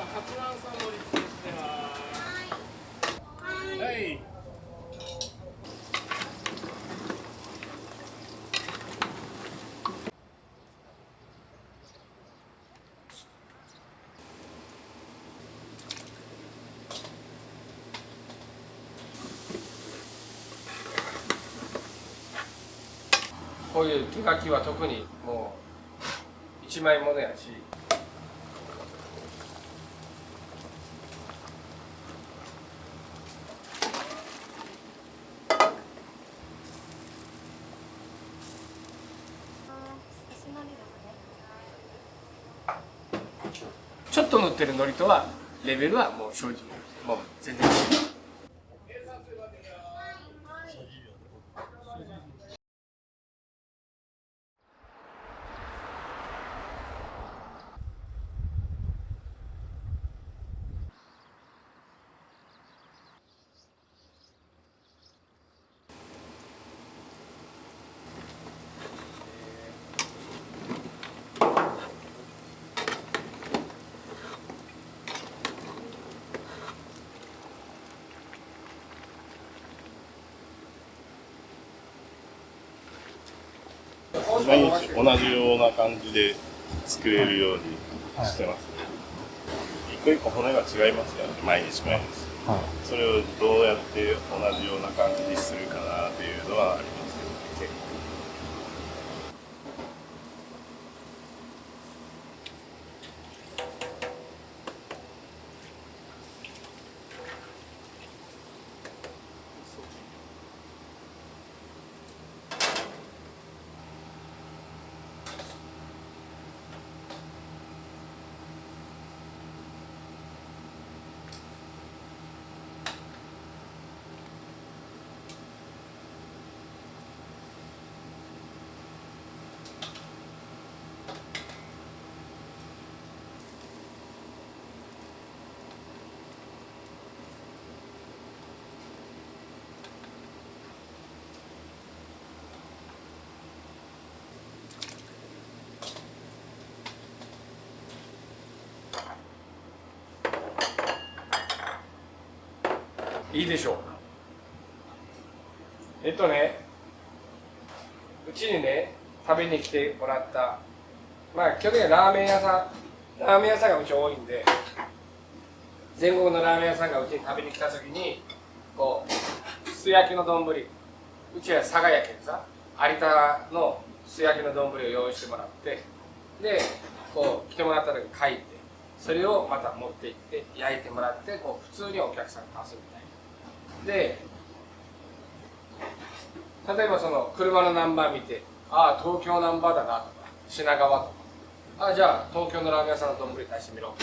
八幡さんのリストしてます。はい。こういう手書きは特にもう一枚ものやし、ちょっと塗ってるのりとはレベルはもう正直もう全然違う。毎日同じような感じで作れるようにしてます。一個一個骨が違いますからね、毎日毎日。それをどうやって同じような感じにするかなっていうのはありますけど、結構。いいでしょう。うちにね、食べに来てもらった、まあ去年ラーメン屋さんがうち多いんで、全国のラーメン屋さんがうちに食べに来た時に、こう、素焼きの丼、うちは佐賀やけんさ、有田の素焼きの丼を用意してもらって、で、こう来てもらった時に書いて、それをまた持って行って焼いてもらって、こう普通にお客さんに出すみたいな。で、例えばその車のナンバー見て、ああ東京ナンバーだなとか、品川とか、ああじゃあ東京のラーメン屋さんの丼出してみろ。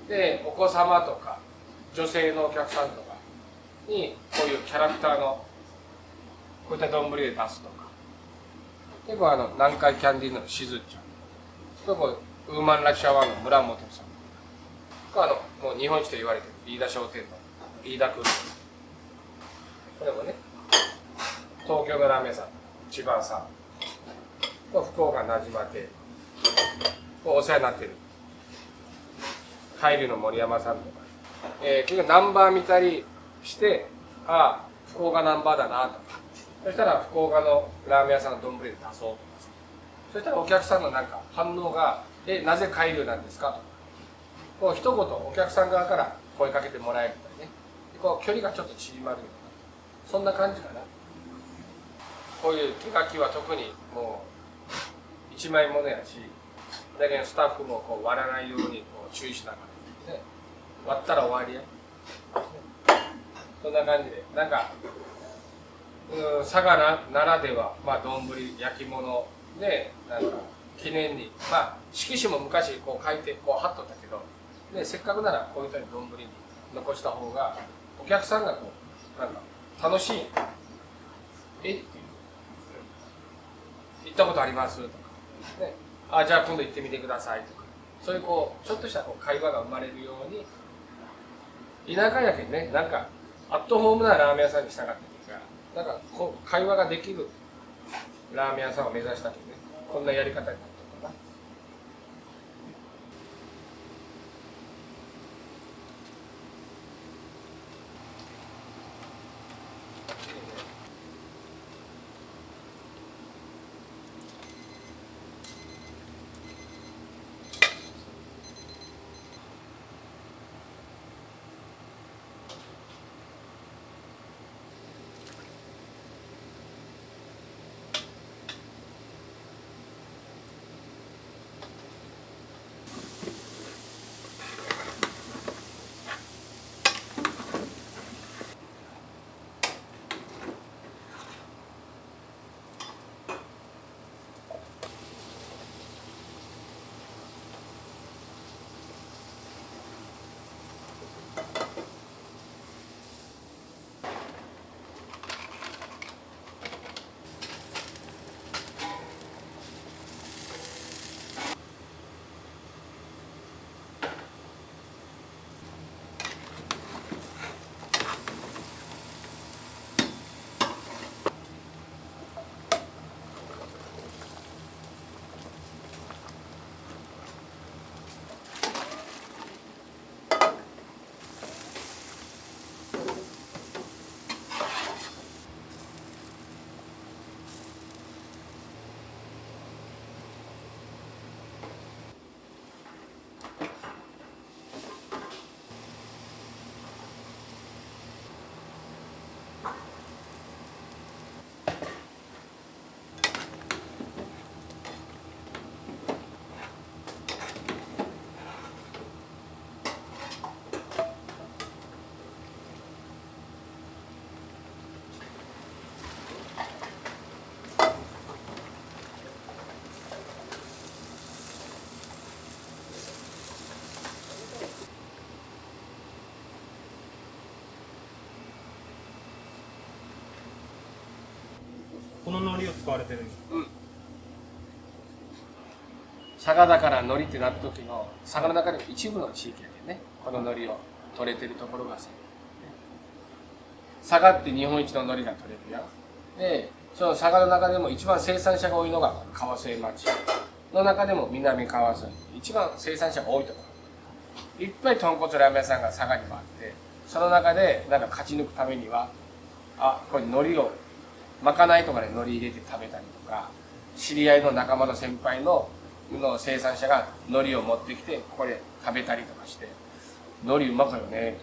で、お子様とか女性のお客さんとかにこういうキャラクターのこういった丼で出すとか、結構南海キャンディーのしずちゃん、ウーマンラッシュアワーの村本さん、もう日本一と言われてる飯田商店の飯田君、これもね、東京のラーメン屋さん、千葉さん、福岡なじま亭、お世話になってる海流の森山さんとか、結局ナンバー見たりして、ああ福岡ナンバーだなとか、そしたら福岡のラーメン屋さんの丼で出そうとか、そしたらお客さんのなんか反応がなぜ海流なんですかとか、こう一言お客さん側から声かけてもらえるみたいね、こう距離がちょっと縮まるような、そんな感じかな。こういう手書きは特にもう一枚ものやし、だけどスタッフもこう割らないようにこう注意しながら、ね、割ったら終わりや、そんな感じで、なんか佐賀ならでは、まあ丼、焼き物でなんか記念に、まあ色紙も昔こう書いてこう貼っとったけど、でせっかくならこういった丼に残した方がお客さんがこうなんか楽しい、っていう、行ったことありますとか、ね、あじゃあ今度行ってみてくださいとか、そういうこうちょっとしたこう会話が生まれるように、田舎やけんね、なんかアットホームなラーメン屋さんにしたかったんですが、なんかこう会話ができるラーメン屋さんを目指したけんね、こんなやり方になったかな。この海苔を使われてるんですか？佐賀だから海苔ってなった時の佐賀の中でも一部の地域やでね、この海苔を取れてるところがさ、佐賀って日本一の海苔が取れるやん。でその佐賀の中でも一番生産者が多いのが川添町の中でも南川添、一番生産者が多いところ。いっぱい豚骨ラーメン屋さんが佐賀にもあって、その中でなんか勝ち抜くためには、これ海苔をまかないとかで海苔入れて食べたりとか、知り合いの仲間の先輩の生産者が海苔を持ってきてここで食べたりとかして、海苔うまかよね、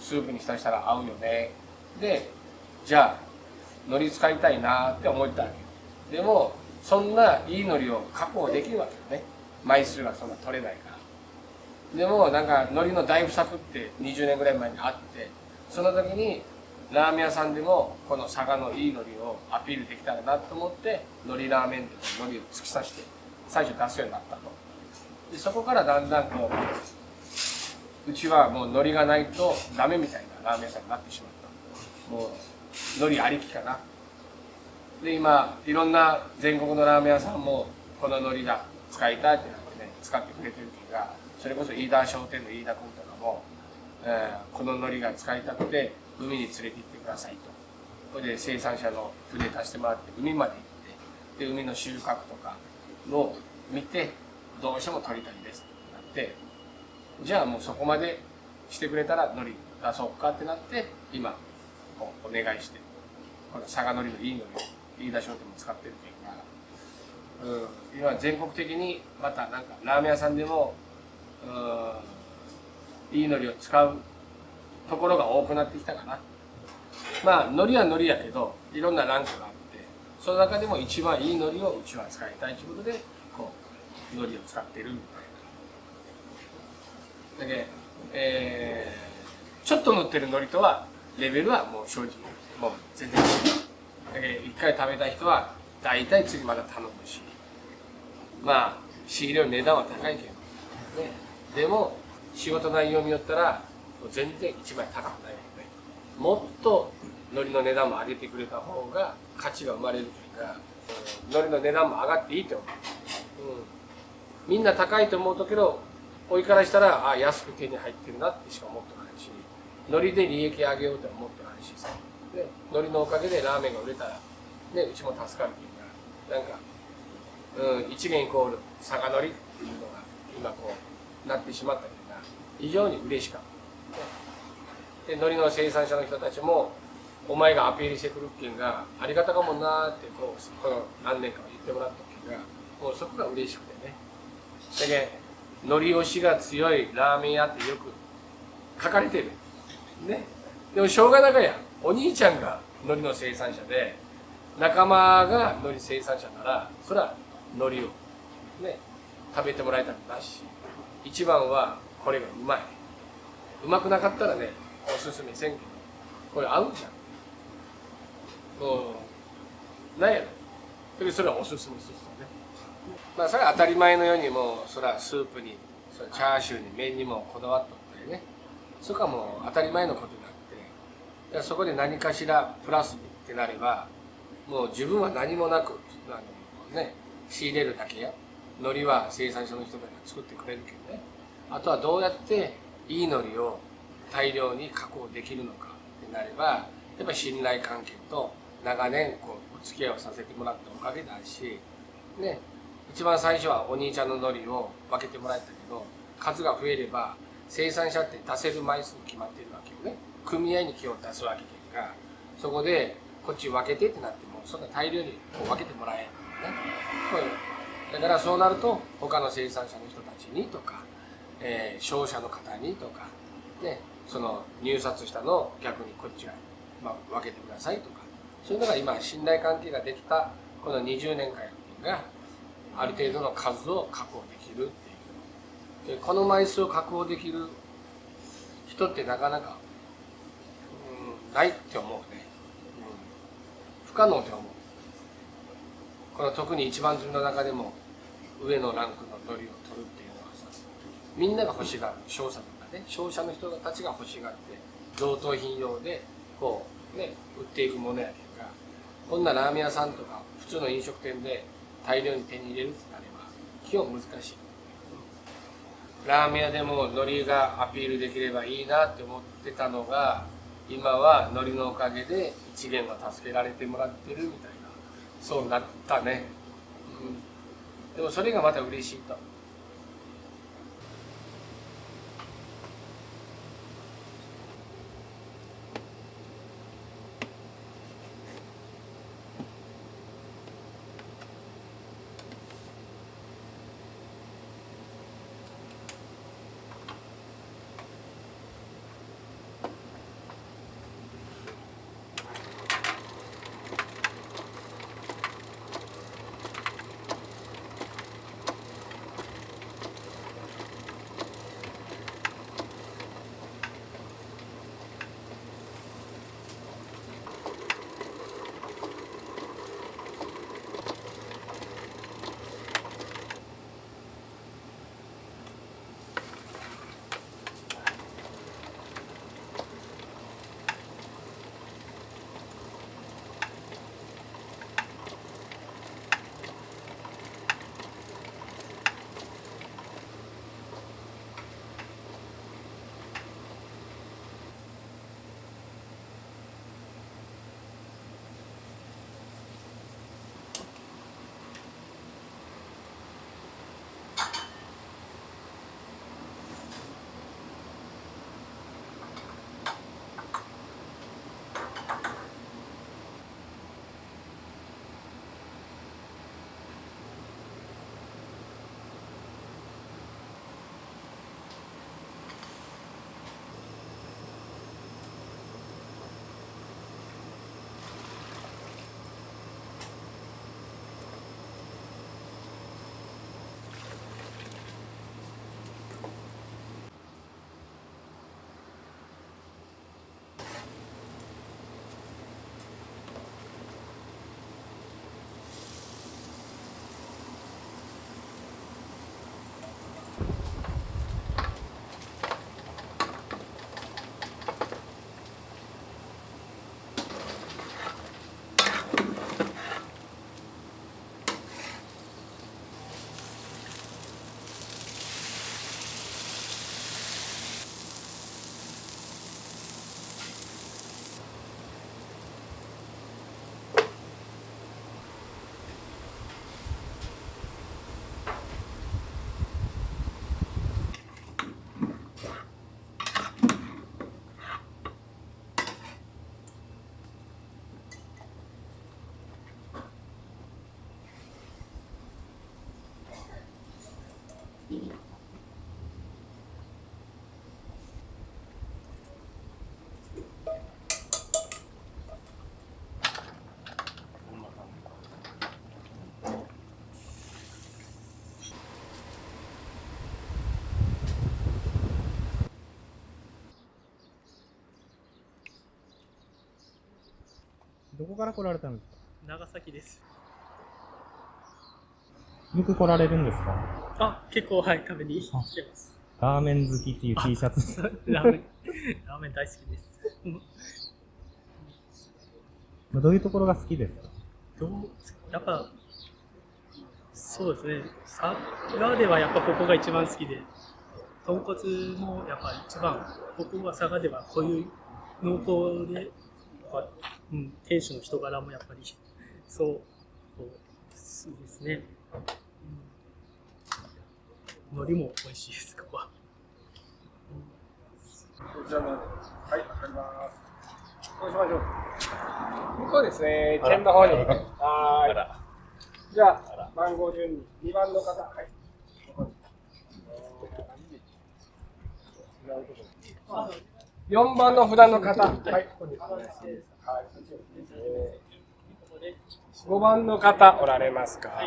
スープに浸したら合うよね、でじゃあ海苔使いたいなって思ったわけ。でもそんないい海苔を確保できるわけよね、枚数がそんな取れないから。でもなんか海苔の大不作って20年ぐらい前にあって、その時にラーメン屋さんでもこの佐賀のいい海苔をアピールできたらなと思って、海苔ラーメンって海苔を突き刺して最初出すようになったと。でそこからだんだんこう、うちはもう海苔がないとダメみたいなラーメン屋さんになってしまった。もう海苔ありきかな。で今いろんな全国のラーメン屋さんもこの海苔が使いたいってなってね、使ってくれてるけど、それこそ飯田商店の飯田君とかも、この海苔が使いたくて海に連れて行ってくださいと。それで生産者の船出してもらって海まで行って、で海の収穫とかを見て、どうしても取りたいですってなって、じゃあもうそこまでしてくれたら海苔出そうかってなって、今お願いして、この佐賀海苔のいい海苔を飯田商店も使ってるけど、今全国的にまたなんかラーメン屋さんでもいい海苔を使うところが多くなってきたかな。まあ海苔は海苔やけどいろんなランクがあって、その中でも一番いい海苔をうちは使いたいということでこう海苔を使ってるみたいな。だけちょっと乗ってる海苔とはレベルはもう正直もう全然違う。だけ一回食べた人は大体次まだ頼むし、まあ仕入れの値段は高いけどね、でも仕事内容によったら全然1枚高くないので、もっと海苔の値段も上げてくれた方が価値が生まれるというか、海苔の値段も上がっていいと思う。みんな高いと思うとけど、おいからしたら安く手に入ってるなってしか思ってないし、海苔で利益上げようとは思ってないしさ、で海苔のおかげでラーメンが売れたら、ね、うちも助かるけど、なんか、一元イコール佐賀海苔っていうのが今こうなってしまったけどな、非常に嬉しかった。で海苔の生産者の人たちも、お前がアピールしてくるけんがありがたかもんなってこの何年か言ってもらったけんが、もうそこが嬉しくてね。だけど海苔推しが強いラーメン屋ってよく書かれてるね。でもしょうがなかや、お兄ちゃんが海苔の生産者で仲間が海苔生産者なら、それは海苔をね食べてもらいたくなし、一番はこれがうまい。うまくなかったらねおすすめせんけど、これ合うじゃん。なんやろ。だけどそれはおすすめするね。まあそれは当たり前のように、もうそれはスープに、それチャーシューに、麺にもこだわっとったりね、そこはもう当たり前のことであって、そこで何かしらプラスってなれば、もう自分は何もなくね、仕入れるだけや。海苔は生産者の人が作ってくれるけどね、あとはどうやっていい海苔を大量に加工できるのかってなれば、やっぱり信頼関係と長年こうお付き合いをさせてもらったおかげだし、ね、一番最初はお兄ちゃんの海苔を分けてもらえたけど、数が増えれば生産者って出せる枚数決まってるわけよね。組合に木を出すわけけんが、そこでこっち分けてってなってもそんな大量にこう分けてもらえんね。だからそうなると他の生産者の人たちにとか、商社の方にとか、ね、その入札したのを逆にこっちが、分けてくださいとか、そういうのが今信頼関係ができたこの20年間がある程度の数を確保できるっていう。でこの枚数を確保できる人ってなかなか、ないって思うね、不可能って思う。この特に一番積みの中でも上のランクの海苔を取るっていうのはさ、みんなが欲しがる、商社とかね、商社の人たちが欲しがって贈答品用でこうね売っていくものやけんが、こんなラーメン屋さんとか普通の飲食店で大量に手に入れるってなれば基本難しい。ラーメン屋でも海苔がアピールできればいいなって思ってたのが、今は海苔のおかげで一元が助けられてもらってるみたいな、そうなったね。でもそれがまた嬉しいと。どこから来られたんですか？長崎です。よく来られるんですか？あ、結構、はい、食べに来てます。ラーメン好きっていう T シャツ。ラーメン、ラーメン大好きです。どういうところが好きですか？やっぱ、そうですね、佐賀ではやっぱここが一番好きで、豚骨もやっぱ一番、ここは佐賀ではこういう濃厚で、店主の人柄もやっぱり、そうですね。海苔も美味しいです、ここは。こちらまで。はい、わかります。こうしましょう。向こうですね、県の方に。はい。じゃあ、番号順に2番の方。はい。4番の札の方。はい、ここですね。はい。5番の方おられますか？はい、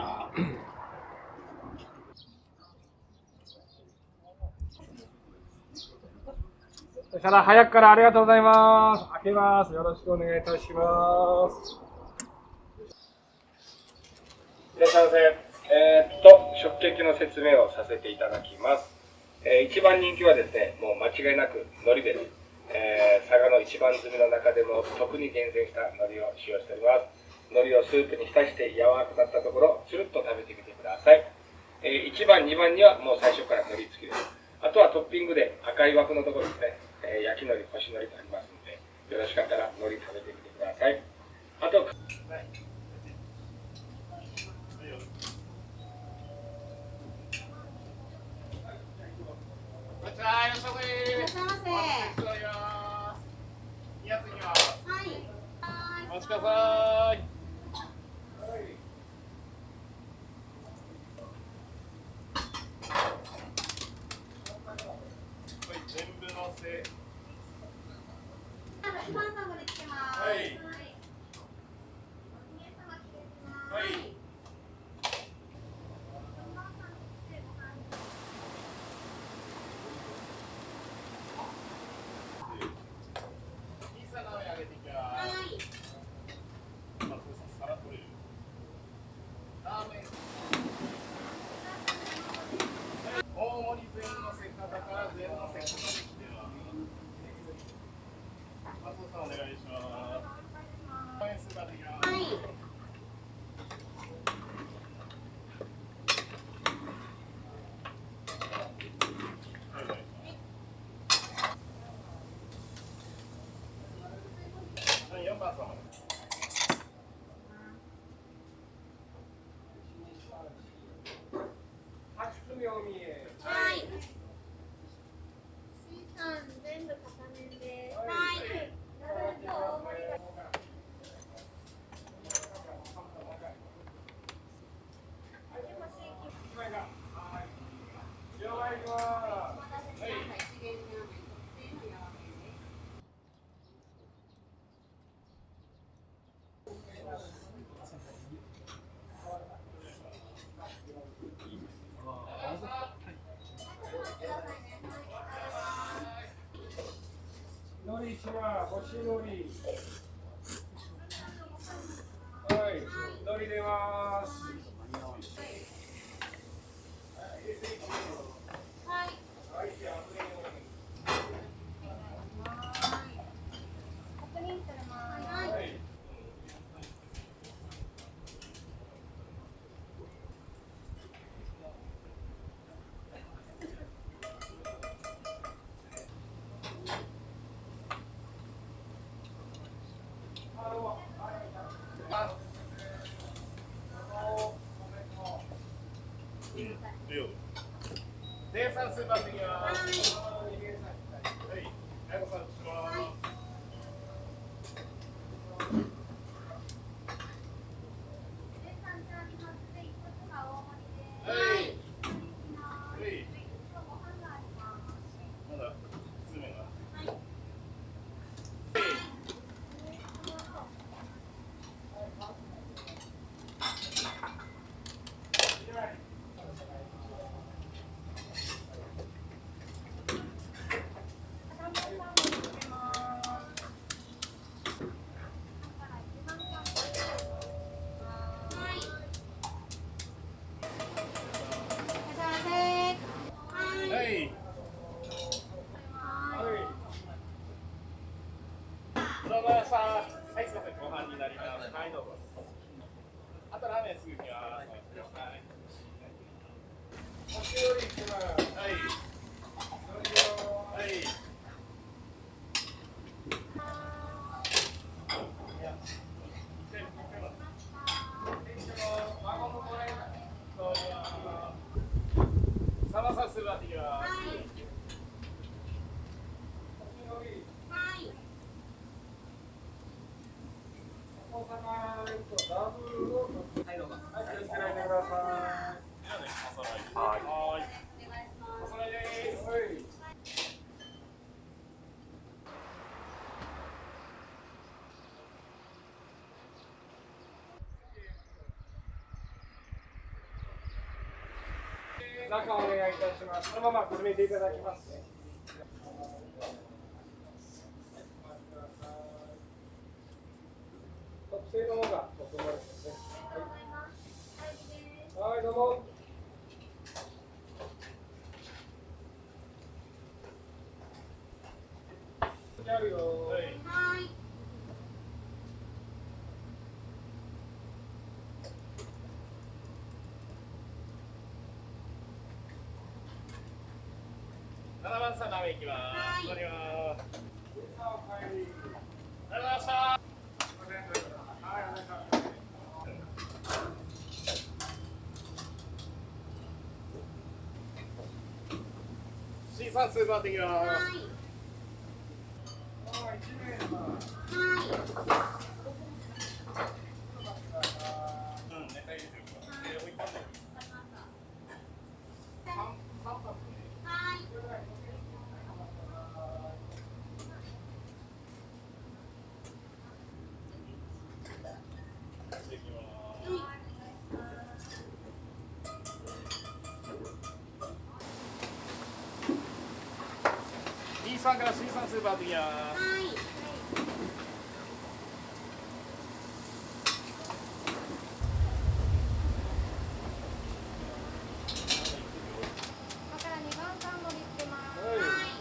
そしたら早くからありがとうございます。開けます。よろしくお願いいたします。いらっしゃいませ。食券の説明をさせていただきます。一番人気はですね、もう間違いなく海苔です。佐賀の一番摘みの中でも特に厳選した海苔を使用しております。海苔をスープに浸して柔らかくなったところ、つるっと食べてみてください。1番、2番にはもう最初から海苔付きです。あとはトッピングで赤い枠のところですね、焼き海苔、干し海苔とありますので、よろしかったら海苔食べてみてください。あと、いらっしゃいませ。はい。お待ちください。全部のせ。スパンサーまで来てます。はい。はい。大盛り全のせ方から全のせ方できてます。松尾さんお願いします。はい。4番様。8組お見え。はい。C さん全部片面です。はい。ダブルと大盛りが。のり1番、干しのり。はい、のり出ます。はい。確認されます。はい。生産スーパー的は。はい。はい。はい、すみません、ご飯になります。はい、どうぞ。あとラーメンすぐ来ます。はい。おしおり1番。はい。はい。サバサスバティは。中お願いいたします。そのまま進めていただきますね。特製の方がお困りですね。はい、はい、どうも。あるよ。はい。7番さんラーメン行きます。はい終わります。ありがとうございました。C さんスーパーできます。はい。B さんから C さんスーパーできます。今から2番さん盛り付けます。はい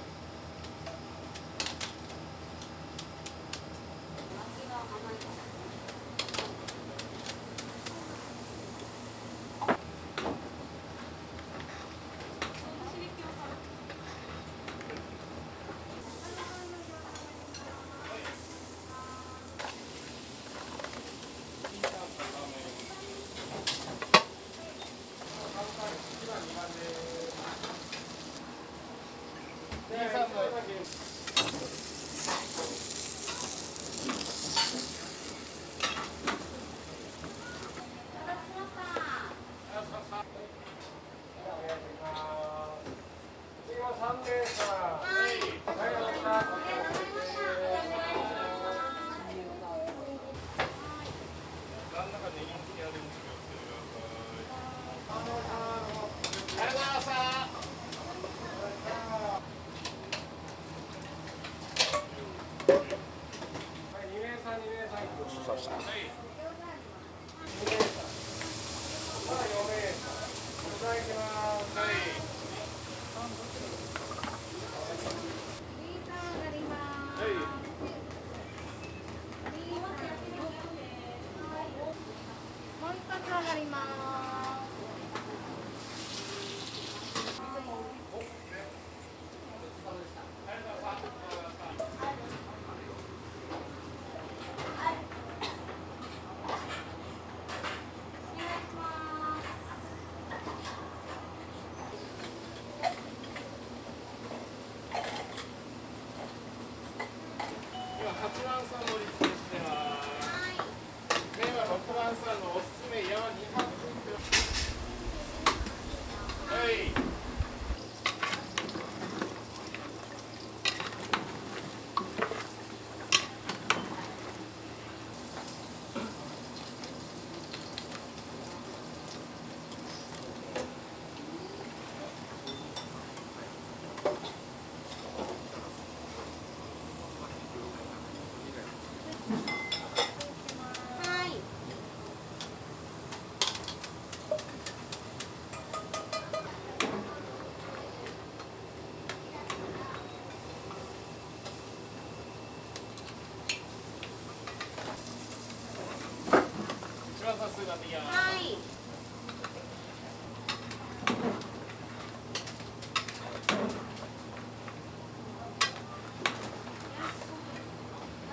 もう一発上がります。今8番さん盛り付けしてます。麺は6番さんのおすすめ山2発。はい。はい。一番さんスーパーできます。はい。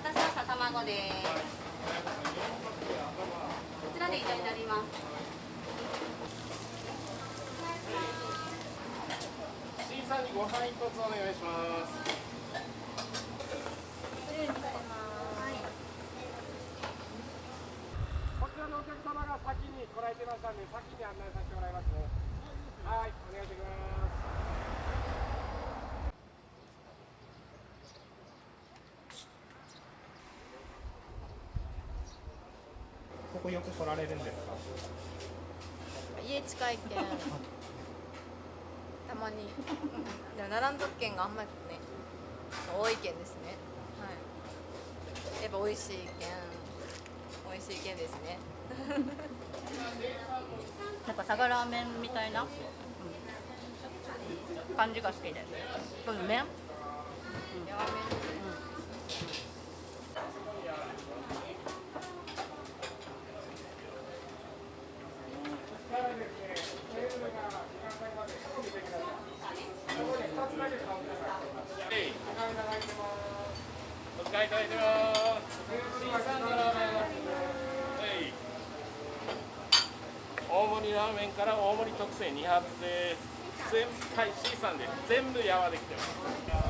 私はさ卵です。こちらで以上になります。C さんにご飯一つお願いします。こちらのお客様が先に来られてましたんで、先に案内させてもらいますね。はい、お願いします。ここよく来られるんですか？家近いけんたまにでも並んどくけんがあんまりね多いけんですね。はいやっぱ美味しいけんですね。なんか佐賀ラーメンみたいな、感じが好きです。この麺、ラーメン2つだけカウンターお使いいただいてます。C さんのラーメン。はい。大盛りラーメンから大盛り特製2発です。はい、C さんです。全部山できてます。